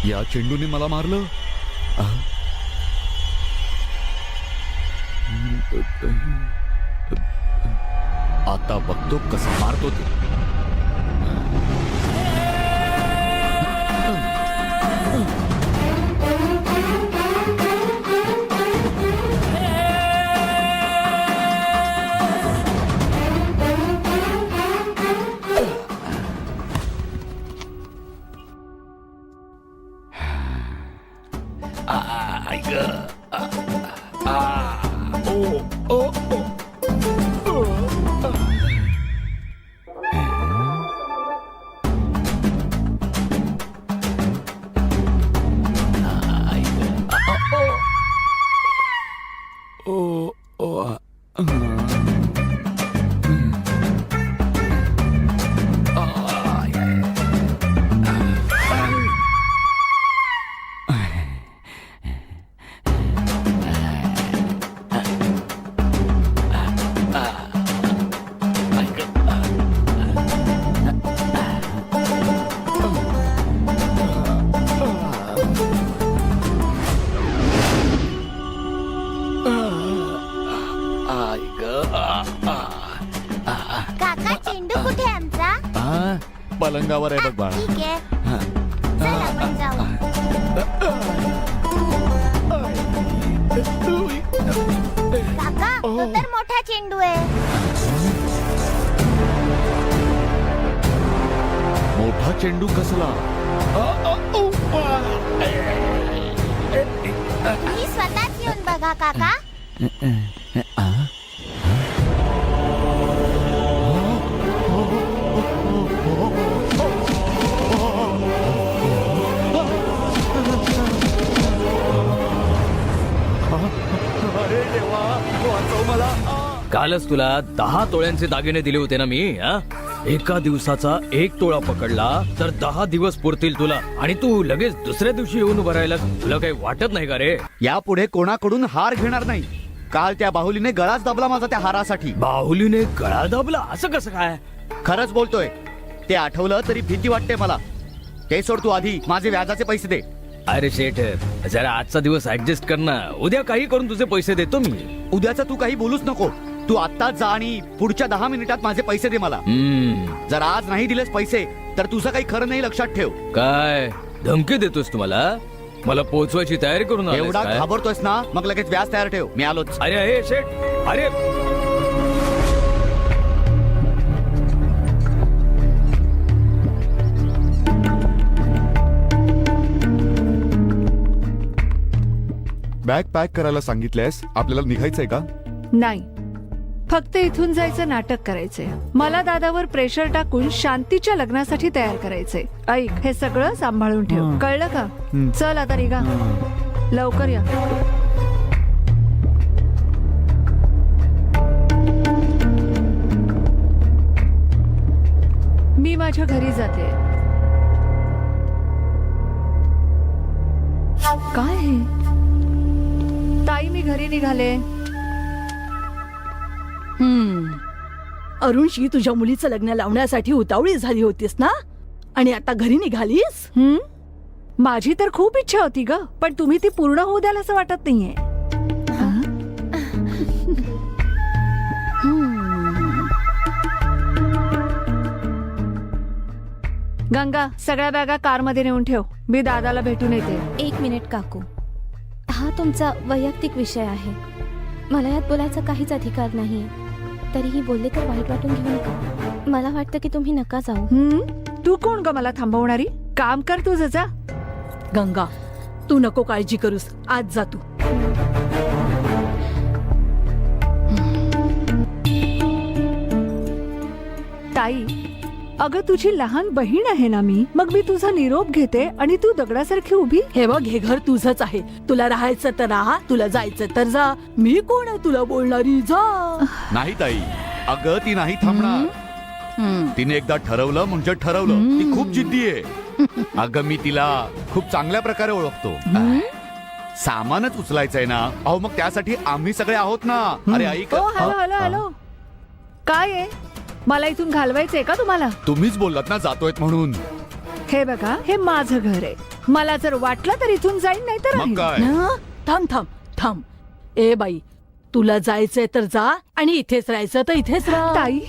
या चेंडूने मला मारलं. आता बघतो कसं मारतो ते. काका चेंडू कुठे आमचा? पलंगावर आहे बघ बाळा. ठीक आहे, चल आपण जाऊ. काका तो तर मोठा चेंडू आहे. मोठा चेंडू कसला? तुम्ही स्वतःच येऊन बघा काका. अरे देवा, वाचव मला. कालच तुला 10 तोळ्यांचे दागिने दिले होते ना मी. एका दिवसाचा 1 तोळा पकडला तर 10 दिवस पुरतील तुला, आणि तू लगेच दुसऱ्या दिवशी येऊन उभं राहायला तुला काही वाटत नाही का रे? यापुढे कोणाकडून हार घेणार नाही. काल त्या बाहुलीने गळाच दाबला माझा त्या हारासाठी. बाहुलीने गळा दाबला? असं कसं काय? खरंच बोलतोय. ते आठवलं तरी भीती वाटते मला. ते सोड, तू आधी माझे व्याजाचे पैसे दे. अरे शेठ, जरा आजचा दिवस ऍडजस्ट कर ना. उद्या काही करून तुझे पैसे देतो मी. उद्याचं तू काही बोलूच नको. तू आत्ताच जा आणि पुढच्या 10 मिनिटात माझे पैसे दे मला. जर आज नाही दिलेस पैसे तर तुझं काही खरं नाही, लक्षात ठेव. काय धमकी देतोस तुम्हाला? मला पोहोचवायची तयारी करून आलायस एवढा काय? घाबरतोयस ना, मग लगेच व्याज तयार ठेव. मी आलोच. अरे शेठ, अरे बॅग पॅक करायला सांगितलंयस. आपल्याला निघायचंय का? नाही, फक्त इथून जायचं नाटक करायचंय. मला दादावर प्रेशर टाकून शांतीच्या लग्नासाठी तयार करायचंय. ऐक, हे सगळं सांभाळून ठेव, कळलं का? चल आता निघा, लवकर या. मी माझ्या घरी जाते. काय हे? ताई, मी घरी निघाले. अरुणशी तुझ्या मुलीचं लग्न लावण्यासाठी उतावळी झाली होतीस ना, आणि आता घरी निघालीस? माझी तर खूप इच्छा होती ग, पण तुम्ही ती पूर्ण होऊ द्याल असं वाटत नाहीये. गंगा, सगळ्या बॅगा कारमध्ये नेऊन ठेव. मी दादाला भेटून येते. 1 मिनिट काकू. हा हा तुमचा वैयक्तिक विषय आहे. मला यात बोलायचा काहीच अधिकार नाही. तरीही बोलले तर वाईट वाटून घेऊ नका. मला वाटतं की तुम्ही नका जाऊ. तू कोण ग मला थांबवणारी? काम कर तुझं जा. गंगा, तू नको काळजी करूस, आज जा तू. ताई, अगं तुझी लहान बहीण आहे ना मी. मग मी तुझा निरोप घेते आणि तू दगडासारखी उभी. हे बघ, हे घर तुझंच आहे. तुला राहायचं तर राहा, तुला जायचं तर जा. मी कोण आहे तुला बोलणारी? जा. नाही ताई, अगं ती नाही थांबणार. तिने एकदा ठरवलं म्हणजे ठरवलं. ती खूप जिद्दी आहे. अगं मी तिला खूप चांगल्या प्रकारे ओळखतो. सामानच उचलायचंय ना, अहो मग त्यासाठी आम्ही सगळे आहोत ना. अरे ऐक, ओ हॅलो हॅलो हॅलो, काय आहे? मला इथून घालवायचंय का तुम्हाला? तुम्हीच बोललात ना जातोयत म्हणून. हे बघा, हे माझं घर आहे. मला जर वाटलं तर इथून जाईन, नाही तर मग काय? थांब थांब थांब. ए बाई, तुला जायचंय तर जा आणि इथेच राहायचं तर इथेच राहा. ताई,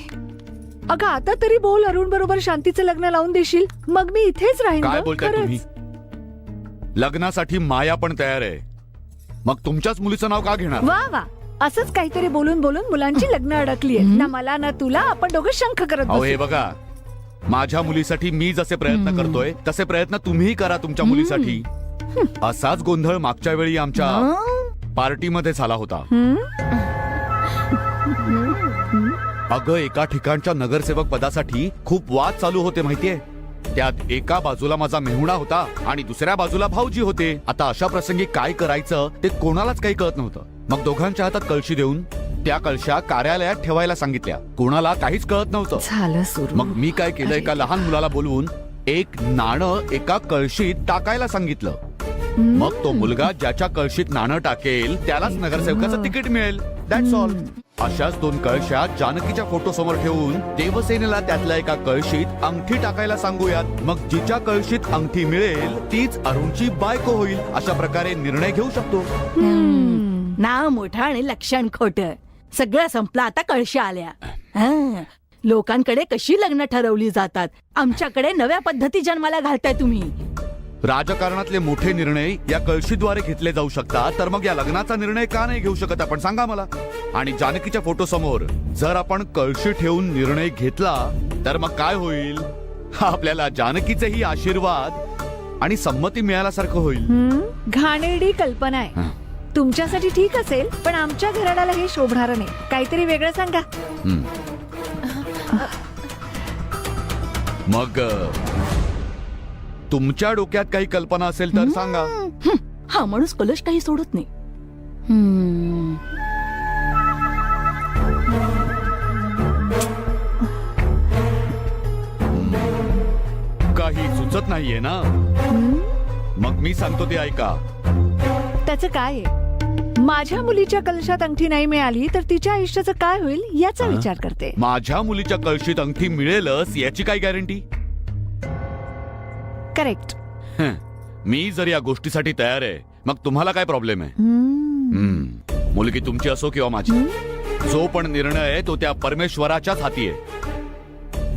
अगं आता तरी बोल. अरुण बरोबर शांतीचं लग्न लावून देशील, मग मी इथेच राहीन. काय ग, बोलताय खरंच. तुम्ही? लग्नासाठी माया पण तयार आहे. मग तुमच्याच मुलीचं नाव का घेणार? वा वा, असंच काहीतरी बोलून बोलून मुलांची लग्न अडकली आहे ना. मला ना तुला, आपण दोघं शंख करत अहो हे बसू. बघा, माझ्या मुलीसाठी मी जसे प्रयत्न करतोय तसे प्रयत्न तुम्हीही करा तुमच्या मुलीसाठी. असाच गोंधळ मागच्या वेळी आमच्या पार्टीमध्ये झाला होता. अगं एका ठिकाणच्या नगरसेवक पदासाठी खूप वाद चालू होते माहितीये. त्यात एका बाजूला माझा मेहुणा होता आणि दुसऱ्या बाजूला भाऊजी होते. आता अशा प्रसंगी काय करायचं ते कोणालाच काही कळत नव्हतं. मग दोघांच्या हातात कळशी देऊन त्या कळशा कार्यालयात ठेवायला सांगितल्या. कोणाला काहीच कळत नव्हतं. झालं सुरू. मग मी काय केलं, एका लहान मुलाला बोलवून एक नाणं एका कळशीत टाकायला सांगितलं. मग तो मुलगा ज्याच्या कळशीत नाणं टाकेल त्यालाच नगरसेवकाचं तिकीट मिळेल. That's all. अशाच 2 कळशा जानकीच्या फोटो समोर ठेवून देवसेनेला त्यातल्या एका कळशीत अंगठी टाकायला सांगूयात. मग जिच्या कळशीत अंगठी मिळेल तीच अरुणची बायको होईल. अशा प्रकारे निर्णय घेऊ शकतो. नाव मोठं आणि लक्षण खोटं. सगळं संपलं, आता कळशी आल्या. लोकांकडे कशी लग्न ठरवली जातात, आमच्याकडे नव्या पद्धती जन्माला घालताय तुम्ही. राजकारणातले मोठे निर्णय या कळशीद्वारे घेतले जाऊ शकतात, तर मग या लग्नाचा निर्णय का नाही घेऊ शकत आपण, सांगा मला. आणि जानकीच्या फोटो समोर जर आपण कळशी ठेवून निर्णय घेतला तर मग काय होईल? आपल्याला जानकीचेही आशीर्वाद आणि संमती मिळाल्यासारखं होईल. घाणेरडी कल्पना आहे. तुमच्यासाठी ठीक असेल, पण आमच्या घराण्याला हे शोभणार नाही. काहीतरी वेगळं सांगा. मग तुमच्या डोक्यात काही कल्पना असेल तर सांगा. हा माणूस कलश काही सोडत नाही. काही सुचत नाहीये ना. मग मी सांगतो ते ऐका. त्याचं काय आहे? माझ्या मुलीच्या कलशात अंगठी नाही मिळाली तर तिच्या आयुष्याचं काय होईल याचा विचार करते. माझ्या मुलीच्या कळशीत अंगठी मिळेलच याची काय गॅरंटी? करेक्ट. मी जर या गोष्टीसाठी तयार आहे, मग तुम्हाला काय प्रॉब्लेम आहे? मुलगी तुमची असो किंवा माझी, जो पण निर्णय आहे तो त्या परमेश्वराच्याच हाती आहे.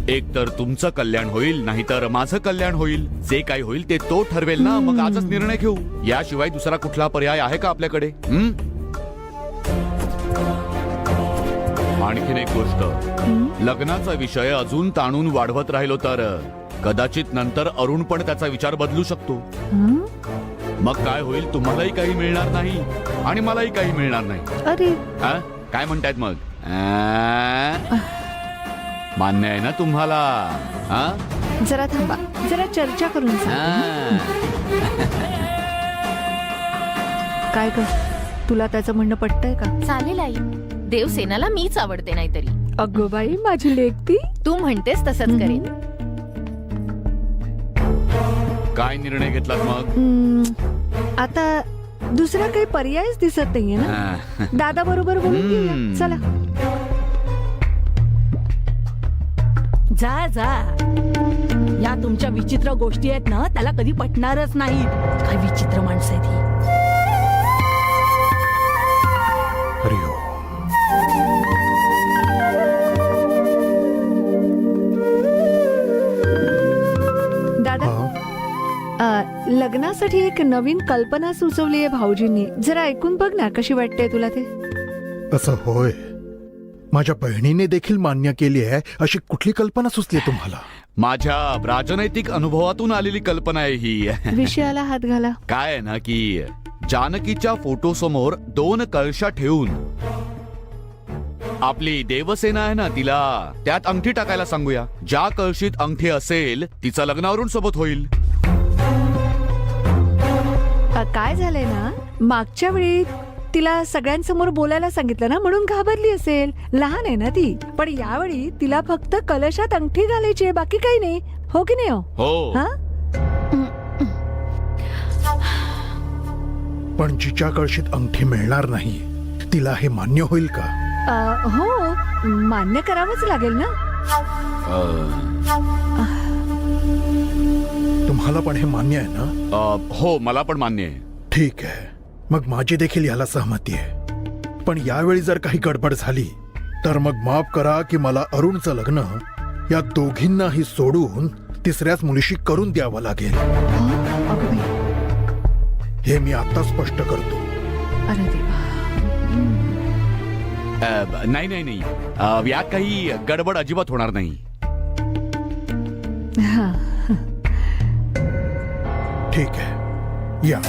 एक तर तुमचं कल्याण होईल, नाहीतर माझं कल्याण होईल. जे काही होईल ते तो ठरवेल ना. मग आजच निर्णय घेऊ. याशिवाय दुसरा कुठला पर्याय आहे का आपल्याकडे? आणखीन एक गोष्ट, लग्नाचा विषय अजून ताणून वाढवत राहिलो तर कदाचित नंतर अरुण पण त्याचा विचार बदलू शकतो. मग काय होईल? तुम्हालाही काही मिळणार नाही आणि मलाही काही मिळणार नाही. अरे काय म्हणतायत मग? मान्य आहे ना तुम्हाला? जरा थांबा, जरा चर्चा करून काय कर. तुला त्याचं म्हणणं पटतंय का? चालेल आई. देवसेनाला मीच आवडते नाहीतरी. अगो बाई, माझी लेकती. तू म्हणतेस तसंच करेन. काय निर्णय घेतलात मग? आता दुसरा काही पर्यायच दिसत नाहीये ना. दादा बरोबर बोलून घेऊया. चला जा जा. या तुमच्या विचित्र गोष्टी आहेत ना, त्याला कधी पटणारच नाहीत. काय विचित्र माणसं आहेत ही. दादा, लग्नासाठी एक नवीन कल्पना सुचवली आहे भाऊजींनी. जरा ऐकून बघ ना, कशी वाटते तुला ते. असं होय. माझ्या बहिणीने देखील मान्य केली आहे. अशी कुठली कल्पना सुचली तुम्हाला? माझ्या राजनैतिक अनुभवातून आलेली कल्पना आहे ही. विषयाला हात घाला. काय आहे ना की जानकीच्या फोटो समोर 2 कळशा ठेवून आपली देवसेना आहे ना, तिला त्यात अंगठी टाकायला सांगूया. ज्या कळशीत अंगठी असेल तिचं लग्न अरुण सोबत होईल. काय झालंय ना, मागच्या वेळी तिला सगळ्यांसमोर बोलायला सांगितलं ना, म्हणून घाबरली असेल. लहान आहे ना ती. पण यावेळी तिला फक्त कलशात अंगठी घालायची आहे, बाकी काही नाही. हो की नाही? हो. हा? पण जिच्या कळशीत अंगठी मिळणार नाही तिला हे मान्य होईल का? हो, मान्य करावंच लागेल ना. तुम्हाला पण हे मान्य आहे ना? हो, मला पण मान्य आहे. ठीक आहे, मग माझी देखील याला सहमती आहे. पण यावेळी जर काही गडबड झाली तर मग माफ करा की मला अरुणचं लग्न या दोघींनाही सोडून तिसऱ्याच मुलीशी करून द्यावं लागेल. अगं बाई. हे मी आता स्पष्ट करतो. अरे देवा. नाही नाही नाही, यात काही गडबड अजिबात होणार नाही. हा. ठीक आहे, या.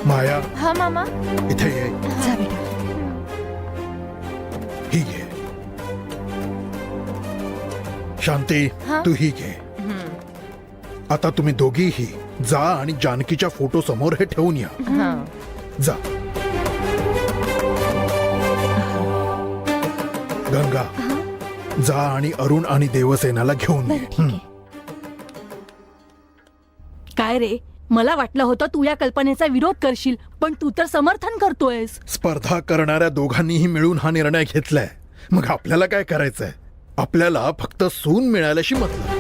माया, हा मामा. इथे ये. जा बेटा. ही घे. शांती, हा? तू ही घे. आता तुम्ही दोघीही जा आणि जानकीच्या फोटो समोर हे ठेवून या. हा. जा. गंगा, जा आणि अरुण आणि देवसेनाला घेऊन ये. बरं, ठीक आहे. काय रे, मला वाटलं होतं तू या कल्पनेचा विरोध करशील, पण तू तर समर्थन करतोयस. स्पर्धा करणाऱ्या दोघांनीही मिळून हा निर्णय घेतलाय. मग आपल्याला काय करायचंय? आपल्याला फक्त सून मिळाल्याशी मतलब.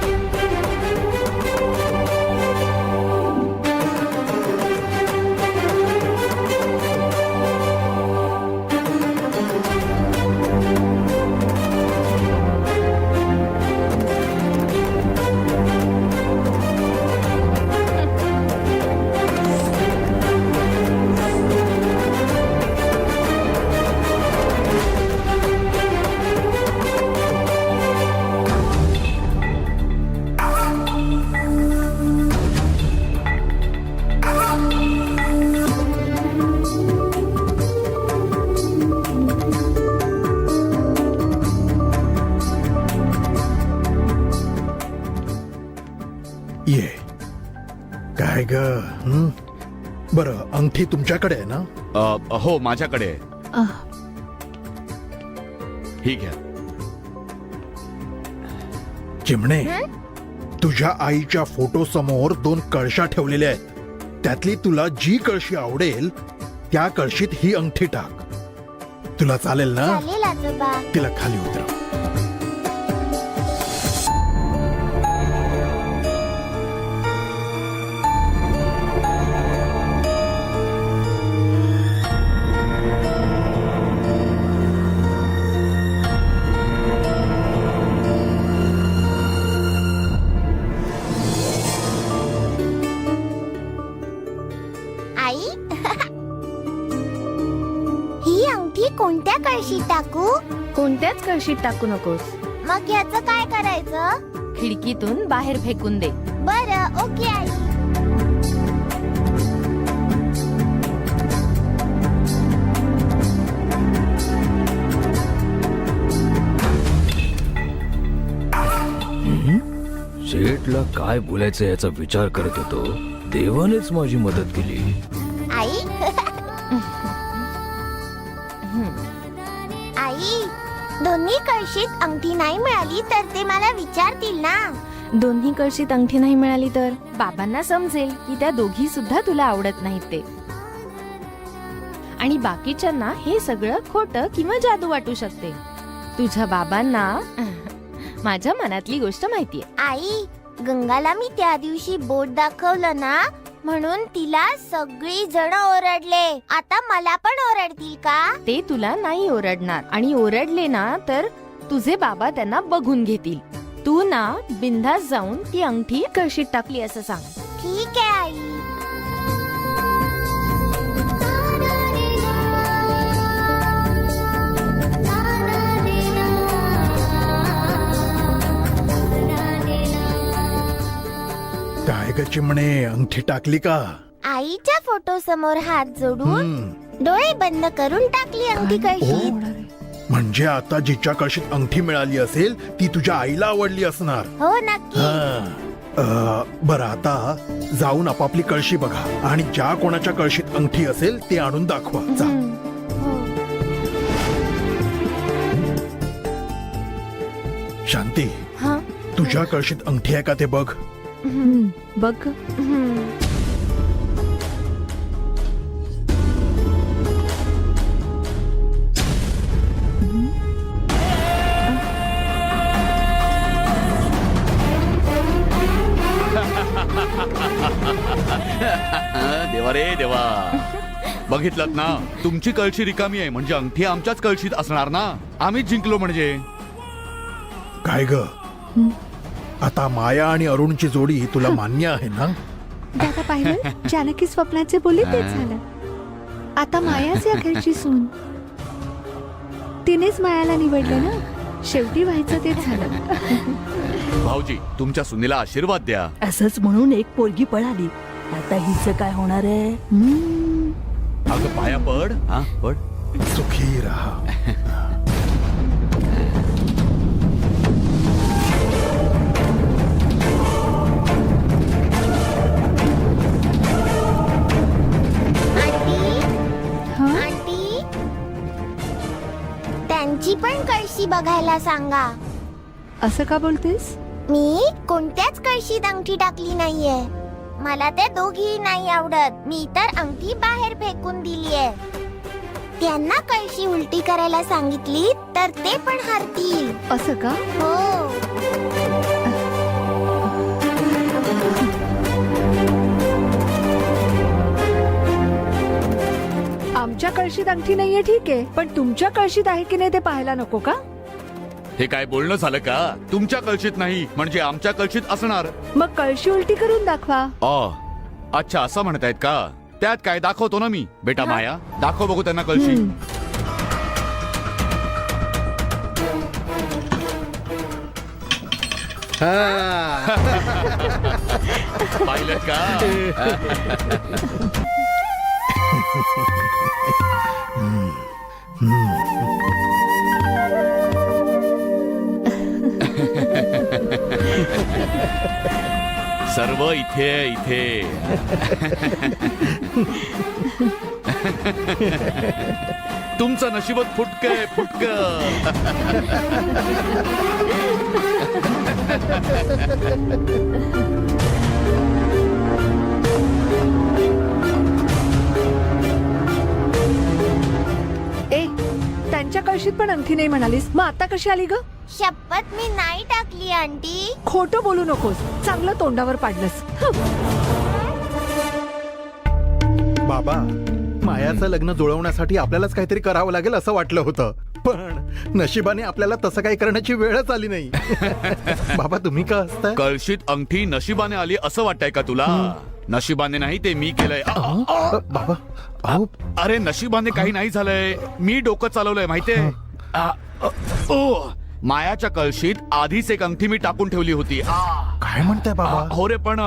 ये. काय ग? बरं, अंगठी तुमच्याकडे आहे ना? हो, माझ्याकडे आहे. आह. ही घ्या. चिमणे, तुझ्या आईच्या फोटो समोर 2 कळशा ठेवलेल्या आहेत. त्यातली तुला जी कळशी आवडेल त्या कळशीत ही अंगठी टाक. तुला चालेल ना? चालेल आजोबा. तिला खाली उतरव. आई ही अंगठी कोणत्या कळशीत टाकू? कोणत्याच कळशीत टाकू नकोस. मग याचं काय करायचं? खिडकीतून बाहेर फेकून दे. बरं, ओके आई. शेठला काय बोलायचं याचा विचार करत होतो. देवानेच माझी मदत केली. आई आई, दोन्ही कळशीत अंगठी नाही मिळाली तर ते मला विचारतील ना. दोन्ही कळशीत अंगठी नाही मिळाली तर बाबांना समजेल की त्या दोघी सुद्धा तुला आवडत नाहीत ते, आणि बाकीच्यांना हे सगळं खोटं किंवा जादू वाटू शकते. तुझ्या बाबांना माझ्या मनातली गोष्ट माहितीये. आई, गंगाला मी त्या दिवशी बोट दाखवलं ना, म्हणून तिला सगळी जण ओरडले. आता मला पण ओरडतील का? ते तुला नाही ओरडणार, आणि ओरडले ना तर तुझे बाबा त्यांना बघून घेतील. तू ना बिंदास जाऊन ती अंगठी कळशीत टाकली असं सांग. ठीक आहे आई. काय ग चिमणे, अंगठी टाकली का? आईच्या फोटो समोर हात जोडून हम्म. डोळे बंद करून टाकली अंगठी कळशीत. म्हणजे आता जिच्या कळशीत अंगठी मिळाली असेल ती तुझ्या आईला आवडली असणार. हो नक्की. बरं, आता जाऊन आपापली कळशी बघा आणि ज्या कोणाच्या कळशीत अंगठी असेल ते आणून दाखवा. जा. शांती, हा तुझ्या कळशीत अंगठी आहे का ते बघ. बघ. देवा रे देवा. बघितलं ना, तुमची कळशी रिकामी आहे म्हणजे अंगठी आमच्याच कळशीत असणार ना. आम्हीच जिंकलो म्हणजे. काय ग, आता माया आणि अरुणची जोडी तुला मान्य आहे ना? दादा पाहिलं, जानकी स्वप्नाचे बोलले तेच झालं. आता मायाच या घरची सून. तिनेच मायाला निवडलं ना, शेवटी व्हायचं तेच झालं. भाऊजी, तुमच्या सुनेला आशीर्वाद द्या. असंच म्हणून एक पोरगी पळाली. आता हिचं काय होणार आहे? अगं पाया पड. हा पड. सुखी राहा. आंटी, त्यांची पण कळशी बघायला सांगा. असं का बोलतेस? मी कोणत्याच कळशीत अंगठी टाकली नाहीये. मला त्या दोघी नाही आवडत. मी तर अंगठी बाहेर फेकून दिलीये. त्यांना कळशी उलटी करायला सांगितली तर ते पण हरतील. असं का? हो. आमच्या कळशीत अंगठी नाहीये ठीक आहे, पण तुमच्या कळशीत आहे की नाही ते पाहायला नको का? हे काय बोलणं झालं का? तुमच्या कळशीत नाही म्हणजे आमच्या कळशीत असणार. मग कळशी उलटी करून दाखवा. अच्छा, असं म्हणतायत का? त्यात काय, दाखवतो ना मी. बेटा माया, दाखव बघू त्यांना कळशी. पाहिलं का? सर्व इथे इथे. तुमचं नशीबच फुटकय फुटक. ए, त्यांच्या कळशीत पण अंगठी नाही म्हणालीस, मग आता कशी आली ग? शपथ मी नाही टाकली आंटी. खोटं बोलू नकोस, चांगलं तोंडावर पाडलंस. बाबा, मायाचं लग्न जुळवण्यासाठी आपल्यालाच काहीतरी करावं लागेल असं वाटलं होतं, पण नशिबाने आपल्याला तसं काही करण्याची वेळच आली नाही. बाबा, तुम्ही का हसताय? कळशीत अंगठी नशिबाने आली असं वाटतंय का तुला? नशिबाने नाही, ते मी केलंय. बाबा, अहो, अरे नशिबाने काही नाही झालंय. मी डोकं चालवलंय माहितीये. मायाच्या कळशीत आधीच एक अंगठी मी टाकून ठेवली होती. काय म्हणताय बाबा? हो रे, पण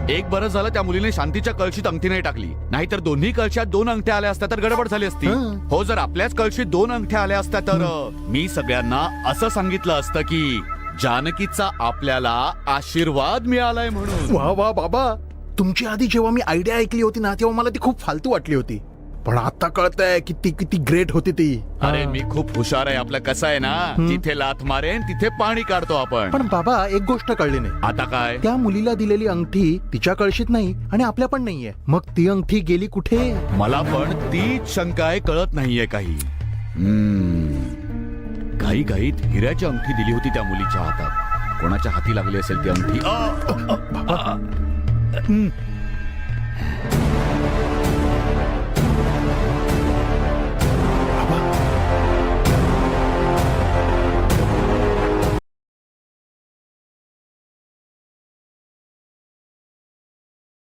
एक बरं झालं त्या मुलीने शांतीच्या कळशीत अंगठी नाही टाकली. नाहीतर दोन्ही कळशात 2 अंगठ्या आल्या असत्या तर गडबड झाली असती. हो, जर आपल्याच कळशीत 2 अंगठ्या आल्या असत्या तर मी सगळ्यांना असं सांगितलं असतं की जानकीचा आपल्याला आशीर्वाद मिळालाय म्हणून. वा वा बाबा, तुमची आधी जेव्हा मी आयडिया ऐकली होती ना तेव्हा मला ती खूप फालतू वाटली होती, पण आता कळतंय की ती किती ग्रेट होती ती. अरे मी खूप हुशार आहे. आपलं कसं आहे ना, जिथे लाथ मारेन तिथे पाणी काढतो आपण. पण बाबा, एक गोष्ट कळली नाही. आता काय? त्या मुलीला दिलेली अंगठी तिच्या कळशीत नाही आणि आपल्या पण नाहीये. मग ती अंगठी गेली कुठे? मला पण तीच शंका आहे, कळत नाहीये काही. घाईघाईत हिऱ्याची अंगठी दिली होती त्या मुलीच्या हातात. कोणाच्या हाती लागली असेल ती अंगठी.